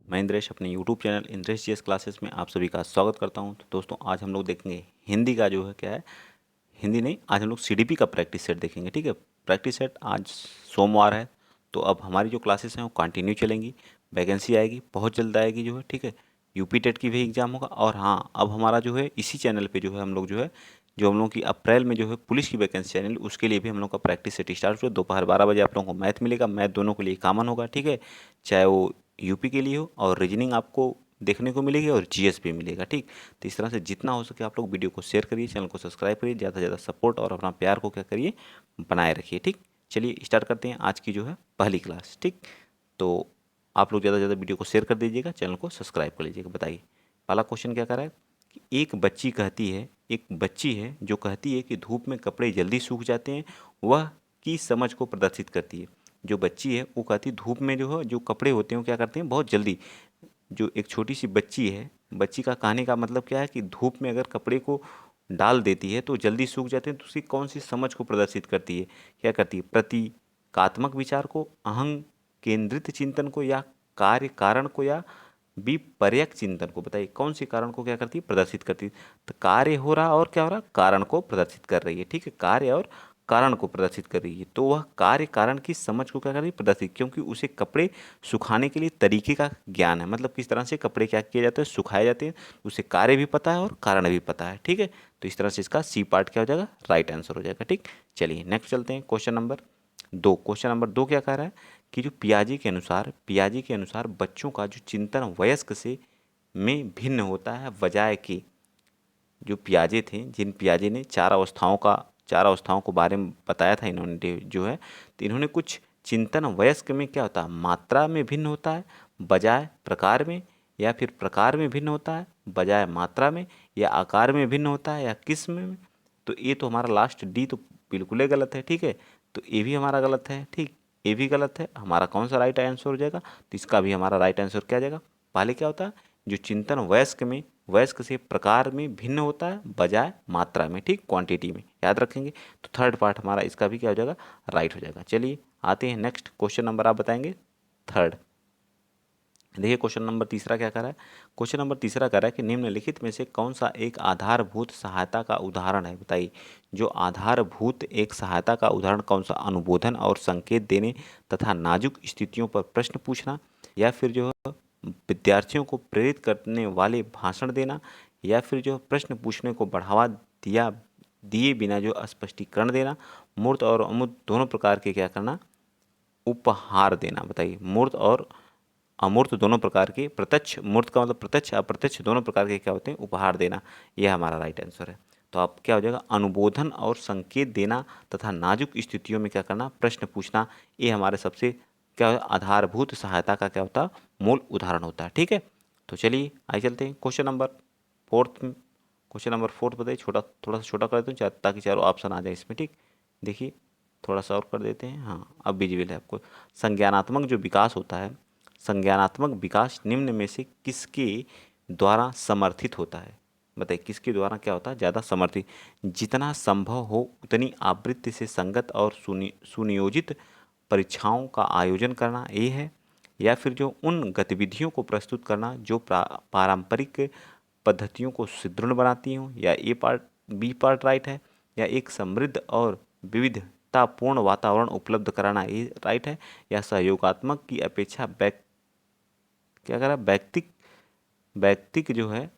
मैं इंद्रेश अपने YouTube channel Indresh GS classes में आप सभी का स्वागत करता हूं। तो दोस्तों आज हम लोग देखेंगे हिंदी का जो है क्या है, हिंदी नहीं, आज हम लोग सीडीपी का प्रैक्टिस सेट देखेंगे। ठीक है, प्रैक्टिस सेट आज सोमवार है, तो अब हमारी जो क्लासेस हैं वो कंटिन्यू चलेंगी। वैकेंसी आएगी, बहुत जल्द आएगी जो है। ठीक है, यूपी टेट की भी एग्ज़ाम होगा। और हाँ, अब हमारा जो है इसी चैनल पे जो है हम लोग जो है, जो हम लोग की अप्रैल में जो है पुलिस की वैकेंसी चैनल, उसके लिए भी हम लोग का प्रैक्टिस सेट स्टार्ट हुआ। दोपहर 12 बजे आप लोगों को मैथ मिलेगा। मैथ दोनों के लिए कॉमन होगा। ठीक है, चाहे वो यूपी के लिए हो, और रीजनिंग आपको देखने को मिलेगी और जीएस भी मिलेगा। ठीक, तो इस तरह से जितना हो सके आप लोग वीडियो को शेयर करिए, चैनल को सब्सक्राइब करिए, ज़्यादा से ज़्यादा सपोर्ट और अपना प्यार को क्या करिए, बनाए रखिए। ठीक, चलिए स्टार्ट करते हैं आज की जो है पहली क्लास। ठीक, तो आप लोग ज़्यादा से ज़्यादा वीडियो को शेयर कर दीजिएगा, चैनल को सब्सक्राइब कर लीजिएगा। बताइए पहला क्वेश्चन क्या कर रहा है कि एक बच्ची है जो कहती है कि धूप में कपड़े जल्दी सूख जाते हैं, वह की समझ को प्रदर्शित करती है। जो बच्ची है वो कहती है धूप में जो है जो कपड़े होते हैं वो क्या करते हैं, बहुत जल्दी। जो एक छोटी सी बच्ची है, बच्ची का कहने का मतलब क्या है कि धूप में अगर कपड़े को डाल देती है तो जल्दी सूख जाते हैं। तो उसकी कौन सी समझ को प्रदर्शित करती है, क्या करती है, प्रतीकात्मक विचार को, अहंग केंद्रित चिंतन को, या कार्य कारण को, या विपर्यक चिंतन को। बताइए कौन सी कारण को क्या करती है, प्रदर्शित करती है। तो कार्य हो रहा और क्या हो रहा, कारण को प्रदर्शित कर रही है। ठीक है, कार्य और कारण को प्रदर्शित कर रही है। तो वह कार्य कारण की समझ को क्या कर रही है, प्रदर्शित, क्योंकि उसे कपड़े सुखाने के लिए तरीके का ज्ञान है। मतलब किस तरह से कपड़े क्या किए जाते हैं, सुखाए जाते हैं, उसे कार्य भी पता है और कारण भी पता है। ठीक है, तो इस तरह से इसका सी पार्ट क्या हो जाएगा, राइट आंसर हो जाएगा। ठीक, चलिए नेक्स्ट चलते हैं। क्वेश्चन नंबर 2 क्या कह रहा है कि जो पियाजी के अनुसार बच्चों का जो चिंतन वयस्क से में भिन्न होता है, बजाय कि जो पियाजे थे, जिन पियाजे ने चार अवस्थाओं को बारे में बताया था इन्होंने जो है, तो इन्होंने कुछ चिंतन वयस्क में क्या होता है, मात्रा में भिन्न होता है बजाय प्रकार में, या फिर प्रकार में भिन्न होता है बजाय मात्रा में, या आकार में भिन्न होता है या किस्म में। तो ये तो हमारा लास्ट डी तो बिल्कुल ही गलत है। ठीक है, तो ये भी हमारा गलत है। ठीक, ये भी गलत है। हमारा कौन सा राइट आंसर हो जाएगा, तो इसका भी हमारा राइट आंसर क्या आ जाएगा, पहले क्या होता है, जो चिंतन वयस्क से प्रकार में भिन्न होता है बजाय मात्रा में। ठीक, क्वांटिटी में याद रखेंगे। तो थर्ड पार्ट हमारा इसका भी क्या हो जाएगा, राइट हो जाएगा। चलिए आते हैं नेक्स्ट क्वेश्चन नंबर, आप बताएंगे थर्ड। देखिए क्वेश्चन नंबर तीसरा क्या कर रहा है। क्वेश्चन नंबर तीसरा कर रहा है कि निम्नलिखित में से कौन सा एक आधारभूत सहायता का उदाहरण है। बताइए जो आधारभूत एक सहायता का उदाहरण कौन सा, अनुबोधन और संकेत देने तथा नाजुक स्थितियों पर प्रश्न पूछना, या फिर जो है विद्यार्थियों को प्रेरित करने वाले भाषण देना, या फिर जो प्रश्न पूछने को बढ़ावा दिए बिना जो स्पष्टीकरण देना, मूर्त और अमूर्त दोनों प्रकार के क्या करना, उपहार देना। बताइए मूर्त और अमूर्त दोनों प्रकार के, प्रत्यक्ष, मूर्त का मतलब प्रत्यक्ष, अप्रत्यक्ष दोनों प्रकार के क्या होते हैं, उपहार देना। यह हमारा राइट आंसर है। तो आप क्या हो जाएगा, अनुबोधन और संकेत देना तथा नाजुक स्थितियों में क्या करना, प्रश्न पूछना। ये हमारे सबसे क्या आधारभूत सहायता का क्या होता है, मूल उदाहरण होता है। ठीक है, तो चलिए आगे चलते हैं। क्वेश्चन नंबर फोर्थ बताइए, थोड़ा सा छोटा कर देते हैं ताकि चारों ऑप्शन आ जाए इसमें। ठीक, देखिए थोड़ा सा और कर देते हैं। हाँ, अब विजिबल है आपको। संज्ञानात्मक जो विकास होता है, संज्ञानात्मक विकास निम्न में से किसके द्वारा समर्थित होता है। बताइए किसके द्वारा क्या होता है, ज़्यादा समर्थित, जितना संभव हो उतनी आवृत्ति से संगत और सुनियोजित परीक्षाओं का आयोजन करना, ये है। या फिर जो उन गतिविधियों को प्रस्तुत करना जो पारंपरिक पद्धतियों को सुदृढ़ बनाती हों, या ए पार्ट, बी पार्ट राइट है। या एक समृद्ध और विविधतापूर्ण वातावरण उपलब्ध कराना, ये राइट है। या सहयोगात्मक की अपेक्षा क्या करा, व्यक्तिक जो है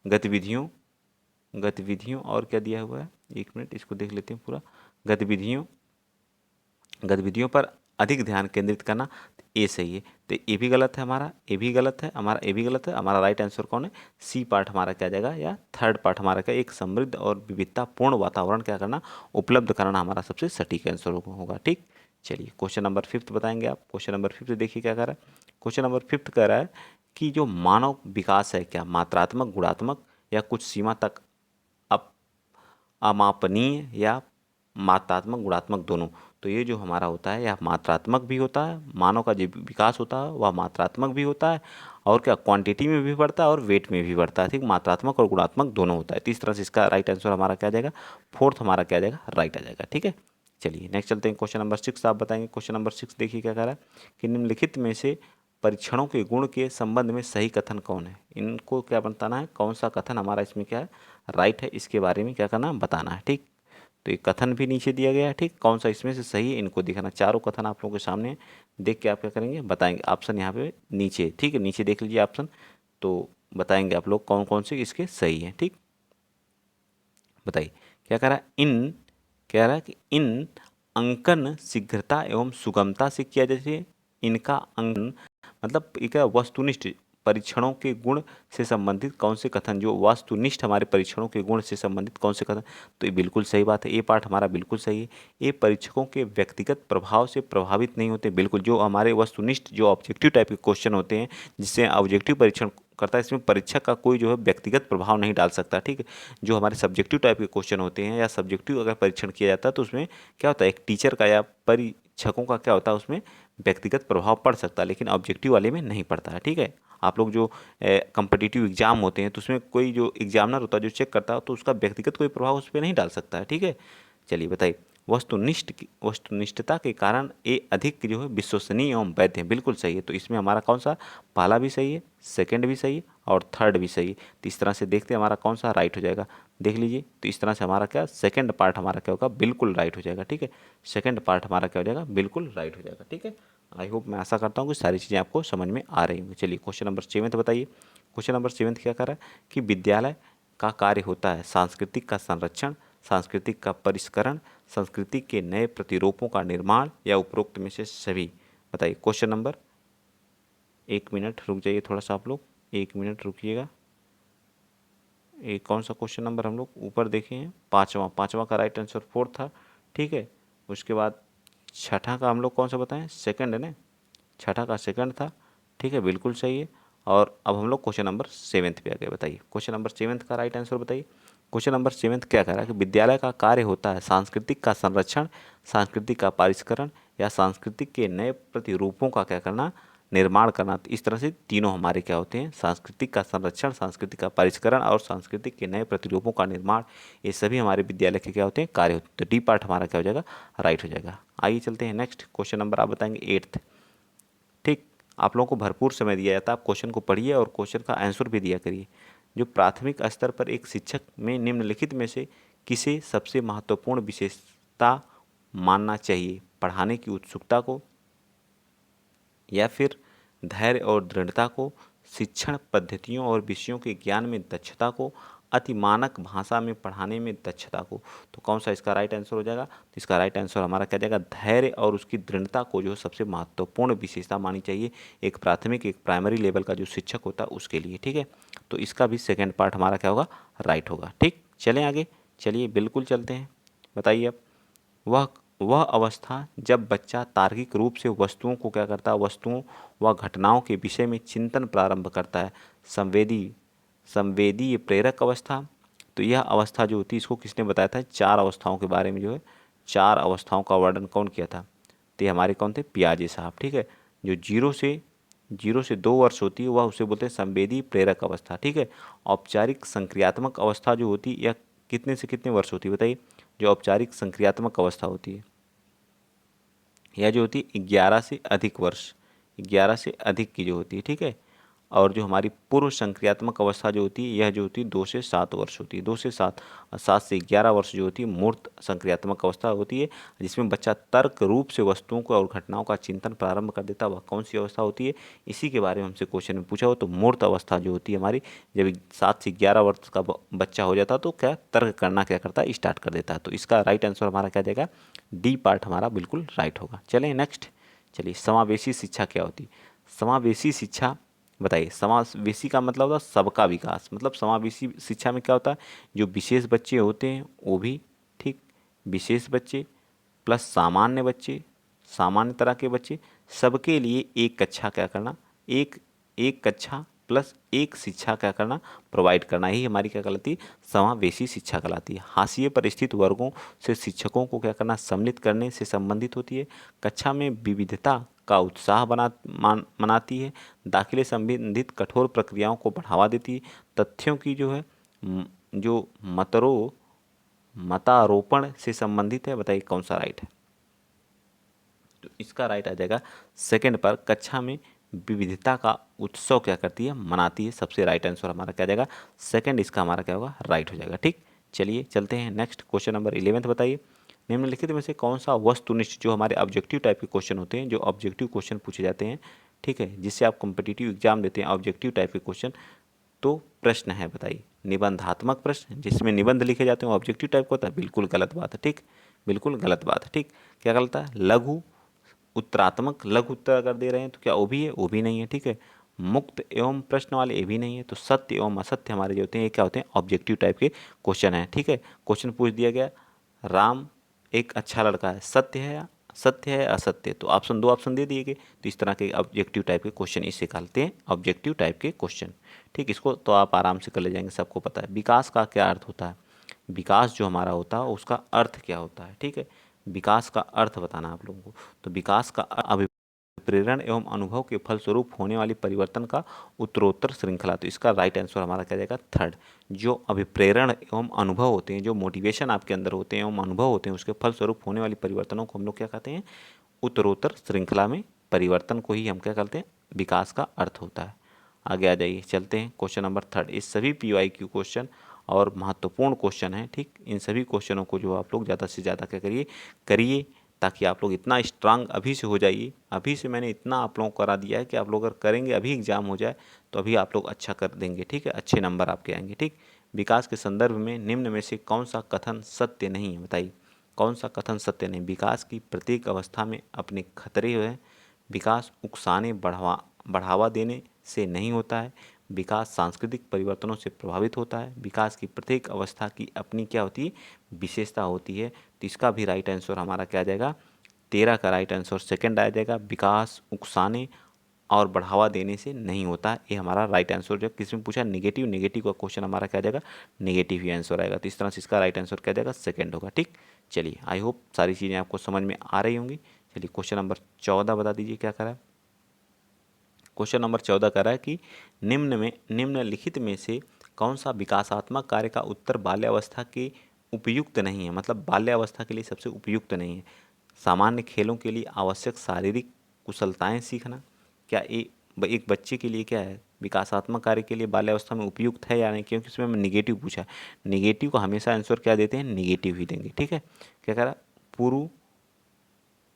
गतिविधियों गतिविधियों और क्या दिया हुआ है, एक मिनट इसको देख लेते हैं पूरा। गतिविधियों गतिविधियों पर अधिक ध्यान केंद्रित करना, तो ये सही है। तो ये भी गलत है हमारा, ये भी गलत है हमारा, ये भी गलत है हमारा। राइट आंसर कौन है, सी पार्ट हमारा क्या जाएगा, या थर्ड पार्ट हमारा क्या, एक समृद्ध और विविधतापूर्ण वातावरण क्या करना, उपलब्ध कराना हमारा सबसे सटीक आंसर होगा। ठीक, चलिए क्वेश्चन नंबर फिफ्थ बताएंगे आप। क्वेश्चन नंबर फिफ्थ देखिए क्या कर रहा है। क्वेश्चन नंबर फिफ्थ कह रहा है कि जो मानव विकास है क्या मात्रात्मक, गुणात्मक, या कुछ सीमा तक अप अमापनीय, या मात्रात्मक गुणात्मक दोनों। तो ये जो हमारा होता है यह मात्रात्मक भी होता है, मानव का जो विकास होता है वह मात्रात्मक भी होता है, और क्या क्वांटिटी में भी बढ़ता है और वेट में भी बढ़ता है। ठीक, मात्रात्मक और गुणात्मक दोनों होता है। तो इस तरह से इसका राइट आंसर हमारा क्या आ जाएगा, फोर्थ हमारा क्या आ जाएगा, राइट आ जाएगा। ठीक है, चलिए नेक्स्ट चलते हैं। क्वेश्चन नंबर 6 आप बताएंगे। क्वेश्चन नंबर 6 देखिए क्या कह रहा है कि निम्नलिखित में से परीक्षणों के गुण के संबंध में सही कथन कौन है। इनको क्या बताना है, कौन सा कथन हमारा इसमें क्या है राइट है, इसके बारे में क्या करना है बताना है। ठीक, तो ये कथन भी नीचे दिया गया है। ठीक, कौन सा इसमें से सही है इनको दिखाना। चारों कथन आप लोगों के सामने है, देख के आप क्या करेंगे बताएंगे। ऑप्शन यहाँ पे नीचे, ठीक है, नीचे देख लीजिए ऑप्शन, तो बताएंगे आप लोग कौन कौन से इसके सही हैं। ठीक, बताइए क्या कह रहा है। इन कह रहा है कि इन अंकन शीघ्रता एवं सुगमता से किया जाए। इनका अंकन मतलब एक वस्तुनिष्ठ परीक्षणों के गुण से संबंधित कौन से कथन, जो वस्तुनिष्ठ हमारे परीक्षणों के गुण से संबंधित कौन से कथन, तो ये बिल्कुल सही बात है। ये पार्ट हमारा बिल्कुल सही है। ये परीक्षकों के व्यक्तिगत प्रभाव से प्रभावित नहीं होते। बिल्कुल, जो हमारे वस्तुनिष्ठ जो ऑब्जेक्टिव टाइप के क्वेश्चन होते हैं जिससे ऑब्जेक्टिव परीक्षण करता है, इसमें परीक्षक का कोई जो है व्यक्तिगत प्रभाव नहीं डाल सकता। ठीक है, जो हमारे सब्जेक्टिव टाइप के क्वेश्चन होते हैं या सब्जेक्टिव अगर परीक्षण किया जाता है तो उसमें क्या होता है, एक टीचर का या परीक्षकों का क्या होता है उसमें व्यक्तिगत प्रभाव पड़ सकता है, लेकिन ऑब्जेक्टिव वाले में नहीं पड़ता है। ठीक है, आप लोग जो कम्पिटिटिव एग्जाम होते हैं तो उसमें कोई जो एग्जामिनर होता है जो चेक करता है तो उसका व्यक्तिगत कोई प्रभाव उस पर नहीं डाल सकता है। ठीक है, चलिए बताइए। वस्तुनिष्ठता के कारण ये अधिक जो है विश्वसनीय एवं वैध है। बिल्कुल सही है। तो इसमें हमारा कौन सा पहला भी सही है, सेकंड भी सही है और थर्ड भी सही है। तो इस तरह से देखते हैं हमारा कौन सा राइट हो जाएगा, देख लीजिए। तो इस तरह से हमारा क्या सेकंड पार्ट हमारा क्या होगा, बिल्कुल राइट हो जाएगा। ठीक है, सेकंड पार्ट हमारा क्या हो जाएगा, बिल्कुल राइट हो जाएगा। ठीक है, आई होप, मैं आशा करता हूँ कि सारी चीज़ें आपको समझ में आ रही होंगी। चलिए क्वेश्चन नंबर 7 बताइए। क्वेश्चन नंबर 7 क्या कर रहा है कि विद्यालय का कार्य होता है सांस्कृतिक का संरक्षण, सांस्कृतिक का परिष्करण, संस्कृति के नए प्रतिरूपों का निर्माण या उपरोक्त में से सभी। बताइए क्वेश्चन नंबर, 1 मिनट रुक जाइए थोड़ा सा आप लोग, 1 मिनट रुकिएगा। ये कौन सा क्वेश्चन नंबर हम लोग ऊपर देखे हैं, पाँचवा का राइट आंसर 4 था। ठीक है, उसके बाद छठा का हम लोग कौन सा बताएं, सेकंड है ना, छठा का सेकंड था। ठीक है, बिल्कुल सही है। और अब हम लोग क्वेश्चन नंबर 7 पे आ गए। बताइए क्वेश्चन नंबर 7 का राइट आंसर बताइए। क्वेश्चन नंबर 7 क्या कह रहा है कि विद्यालय का कार्य होता है सांस्कृतिक का संरक्षण, सांस्कृतिक का परिष्करण या सांस्कृतिक के नए प्रतिरूपों का क्या करना, निर्माण करना। तो इस तरह से तीनों हमारे क्या होते हैं, सांस्कृतिक का संरक्षण, सांस्कृतिक का परिष्करण और सांस्कृतिक के नए प्रतिरूपों का निर्माण, ये सभी हमारे विद्यालय के क्या होते हैं, कार्य होते हैं। तो डी पार्ट हमारा क्या हो जाएगा, राइट हो जाएगा। आइए चलते हैं नेक्स्ट क्वेश्चन नंबर, आप बताएंगे 8th। ठीक, आप लोगों को भरपूर समय दिया जाता है, आप क्वेश्चन को पढ़िए और क्वेश्चन का आंसर भी दिया करिए। जो प्राथमिक स्तर पर एक शिक्षक में निम्नलिखित में से किसे सबसे महत्वपूर्ण विशेषता मानना चाहिए, पढ़ाने की उत्सुकता को या फिर धैर्य और दृढ़ता को, शिक्षण पद्धतियों और विषयों के ज्ञान में दक्षता को, अतिमानक भाषा में पढ़ाने में दक्षता को। तो कौन सा इसका राइट आंसर हो जाएगा, तो इसका राइट आंसर हमारा क्या जाएगा, धैर्य और उसकी दृढ़ता को जो सबसे महत्वपूर्ण विशेषता मानी चाहिए एक प्राथमिक, एक प्राइमरी लेवल का जो शिक्षक होता है उसके लिए। ठीक है, तो इसका भी सेकेंड पार्ट हमारा क्या होगा, राइट होगा। ठीक, चलें आगे, चलिए बिल्कुल चलते हैं। बताइए अब, वह वह अवस्था जब बच्चा तार्किक रूप से वस्तुओं को क्या करता है, वस्तुओं व घटनाओं के विषय में चिंतन प्रारंभ करता है। संवेदी प्रेरक अवस्था। तो यह अवस्था जो होती है इसको किसने बताया था, 4 अवस्थाओं के बारे में जो है 4 अवस्थाओं का वर्णन कौन किया था, तो ये हमारे कौन थे, पियाजे साहब। ठीक है, जो 0 से 2 वर्ष होती है वह उसे बोलते हैं संवेदी प्रेरक अवस्था। ठीक है, औपचारिक संक्रियात्मक अवस्था जो होती है यह कितने से कितने वर्ष होती है, बताइए। जो औपचारिक संक्रियात्मक अवस्था होती है यह जो होती है 11 से अधिक वर्ष, 11 से अधिक की जो होती है। ठीक है, और जो हमारी पूर्व संक्रियात्मक अवस्था जो होती है यह जो होती है 2 से 7 वर्ष होती है। 2 से 7 और 7 से 11 वर्ष जो होती है मूर्त संक्रियात्मक अवस्था होती है, जिसमें बच्चा तर्क रूप से वस्तुओं को और घटनाओं का चिंतन प्रारंभ कर देता है। वह कौन सी अवस्था होती है, इसी के बारे में हमसे क्वेश्चन में पूछा हो। तो मूर्त अवस्था जो होती है हमारी, जब 7 से 11 वर्ष का बच्चा हो जाता है तो क्या तर्क करना क्या करता है, स्टार्ट कर देता है। तो इसका राइट आंसर हमारा क्या जाएगा, डी पार्ट हमारा बिल्कुल राइट होगा। चलें नेक्स्ट, चलिए समावेशी शिक्षा क्या होती है। समावेशी शिक्षा बताइए। समावेशी का मतलब होता है सबका विकास, मतलब समावेशी शिक्षा में क्या होता है, जो विशेष बच्चे होते हैं वो भी, ठीक, विशेष बच्चे प्लस सामान्य बच्चे, सामान्य तरह के बच्चे, सबके लिए एक कक्षा क्या करना, एक एक कक्षा प्लस एक शिक्षा क्या करना, प्रोवाइड करना, ही हमारी क्या कहलाती है, समावेशी शिक्षा कहलाती है। हाशिए पर स्थित वर्गों से शिक्षकों को क्या करना, सम्मिलित करने से संबंधित होती है। कक्षा में विविधता का उत्साह मनाती है। दाखिले संबंधित कठोर प्रक्रियाओं को बढ़ावा देती है। तथ्यों की जो है जो मतारोपण से संबंधित है। बताइए कौन सा राइट है, तो इसका राइट आ जाएगा सेकंड पर, कक्षा में विविधता का उत्सव क्या करती है, मनाती है। सबसे राइट आंसर हमारा क्या जाएगा, सेकंड इसका हमारा क्या होगा, राइट हो जाएगा। ठीक, चलिए चलते हैं नेक्स्ट क्वेश्चन नंबर 11 बताइए। निम्नलिखित में से कौन सा वस्तुनिष्ठ, जो हमारे ऑब्जेक्टिव टाइप के क्वेश्चन होते हैं, जो ऑब्जेक्टिव क्वेश्चन पूछे जाते हैं, ठीक है, जिससे आप कॉम्पिटिटिव एग्जाम देते हैं ऑब्जेक्टिव टाइप के क्वेश्चन, तो प्रश्न है बताइए निबंधात्मक प्रश्न, जिसमें निबंध लिखे जाते हैं, ऑब्जेक्टिव टाइप का होता है, बिल्कुल गलत बात है। ठीक, बिल्कुल गलत बात है। ठीक, क्या गलत है, लघु उत्तरात्मक, लघु उत्तर अगर दे रहे हैं तो क्या वो भी है, वो भी नहीं है। ठीक है, मुक्त एवं प्रश्न वाले ये भी नहीं है। तो सत्य एवं असत्य हमारे जो होते हैं ये क्या होते हैं, ऑब्जेक्टिव टाइप के क्वेश्चन हैं। ठीक है, क्वेश्चन पूछ दिया गया राम एक अच्छा लड़का है, सत्य है या सत्य है असत्य, तो ऑप्शन, दो ऑप्शन दे दिए गए। तो इस तरह के ऑब्जेक्टिव टाइप के क्वेश्चन इसे कहते हैं ऑब्जेक्टिव टाइप के क्वेश्चन। ठीक, इसको तो आप आराम से कर ले जाएंगे, सबको पता है। विकास का क्या अर्थ होता है, विकास जो हमारा होता है उसका अर्थ क्या होता है। ठीक है, विकास का अर्थ बताना आप लोगों को। तो विकास का अभिप्रेरण एवं अनुभव के फलस्वरूप होने वाली परिवर्तन का उत्तरोत्तर श्रृंखला। तो इसका राइट आंसर हमारा क्या जाएगा, थर्ड। जो अभिप्रेरण एवं अनुभव होते हैं, जो मोटिवेशन आपके अंदर होते हैं एवं अनुभव होते हैं, उसके फलस्वरूप होने वाली परिवर्तनों को हम लोग क्या कहते हैं, उत्तरोत्तर श्रृंखला में परिवर्तन को ही हम क्या कहते हैं, विकास का अर्थ होता है। आगे आ जाइए, चलते हैं क्वेश्चन नंबर थर्ड। इस सभी PYQ क्वेश्चन और महत्वपूर्ण क्वेश्चन हैं। ठीक, इन सभी क्वेश्चनों को जो आप लोग ज़्यादा से ज़्यादा क्या करिए, करिए, ताकि आप लोग इतना स्ट्रांग अभी से हो जाइए। अभी से मैंने इतना आप लोगों को करा दिया है कि आप लोग अगर करेंगे, अभी एग्जाम हो जाए तो अभी आप लोग अच्छा कर देंगे। ठीक है, अच्छे नंबर आपके आएंगे। ठीक, विकास के संदर्भ में निम्न में से कौन सा कथन सत्य नहीं है, बताइए कौन सा कथन सत्य नहीं। विकास की प्रत्येक अवस्था में अपने खतरे हैं, विकास उकसाने बढ़ावा देने से नहीं होता है, विकास सांस्कृतिक परिवर्तनों से प्रभावित होता है, विकास की प्रत्येक अवस्था की अपनी क्या होती है, विशेषता होती है। तो इसका भी राइट आंसर हमारा क्या आ जाएगा, 13 का राइट आंसर सेकंड आ जाएगा। विकास उकसाने और बढ़ावा देने से नहीं होता है, ये हमारा राइट आंसर। जब किसी में पूछा नेगेटिव, नेगेटिव का क्वेश्चन हमारा क्या आ जाएगा, नेगेटिव ही आंसर आएगा। तो इस तरह से इसका राइट आंसर क्या आ जाएगा, सेकंड होगा। ठीक, चलिए आई होप सारी चीज़ें आपको समझ में आ रही होंगी। चलिए क्वेश्चन नंबर 14 बता दीजिए क्या करा है। क्वेश्चन नंबर 14 कह रहा है कि निम्नलिखित में से कौन सा विकासात्मक कार्य का उत्तर बाल्यावस्था के उपयुक्त नहीं है, मतलब बाल्यावस्था के लिए सबसे उपयुक्त नहीं है। सामान्य खेलों के लिए आवश्यक शारीरिक कुशलताएं सीखना, क्या एक बच्चे के लिए क्या है, विकासात्मक कार्य के लिए बाल्यावस्था में उपयुक्त है या नहीं, क्योंकि उसमें हमें निगेटिव पूछा है। निगेटिव को हमेशा आंसर क्या देते हैं, निगेटिव ही देंगे। ठीक है, क्या कह रहा है, पुरु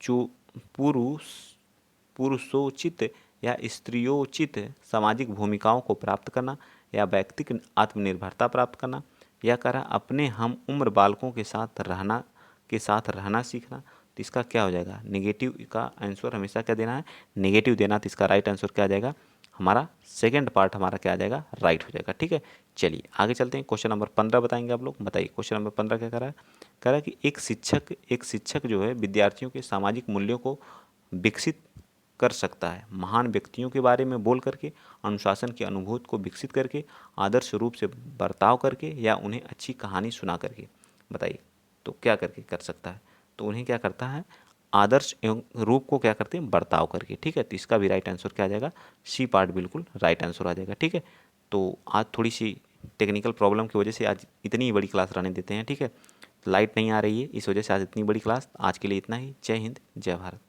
चु पुरुष पुरुषोचित या स्त्रियोचित सामाजिक भूमिकाओं को प्राप्त करना, या व्यक्तिगत आत्मनिर्भरता प्राप्त करना, या करा अपने हम उम्र बालकों के साथ रहना सीखना। तो इसका क्या हो जाएगा, नेगेटिव का आंसर हमेशा क्या देना है, नेगेटिव देना। तो इसका राइट आंसर क्या आ जाएगा, हमारा सेकंड पार्ट हमारा क्या आ जाएगा, राइट हो जाएगा। ठीक है, चलिए आगे चलते हैं। क्वेश्चन नंबर 15 बताएंगे आप लोग, बताइए क्वेश्चन नंबर 15 क्या कह रहा है कि एक शिक्षक जो है विद्यार्थियों के सामाजिक मूल्यों को विकसित कर सकता है, महान व्यक्तियों के बारे में बोल करके, अनुशासन की अनुभूति को विकसित करके, आदर्श रूप से बर्ताव करके, या उन्हें अच्छी कहानी सुना करके। बताइए तो क्या करके कर सकता है, तो उन्हें क्या करता है, आदर्श एवं रूप को क्या करते हैं, बर्ताव करके। ठीक है, तो इसका भी राइट आंसर क्या आ जाएगा, सी पार्ट बिल्कुल राइट आंसर आ जाएगा। ठीक है, तो आज थोड़ी सी टेक्निकल प्रॉब्लम की वजह से आज इतनी बड़ी क्लास रहने देते हैं। ठीक है, लाइट नहीं आ रही है, इस वजह से आज इतनी बड़ी क्लास। आज के लिए इतना ही। जय हिंद, जय भारत।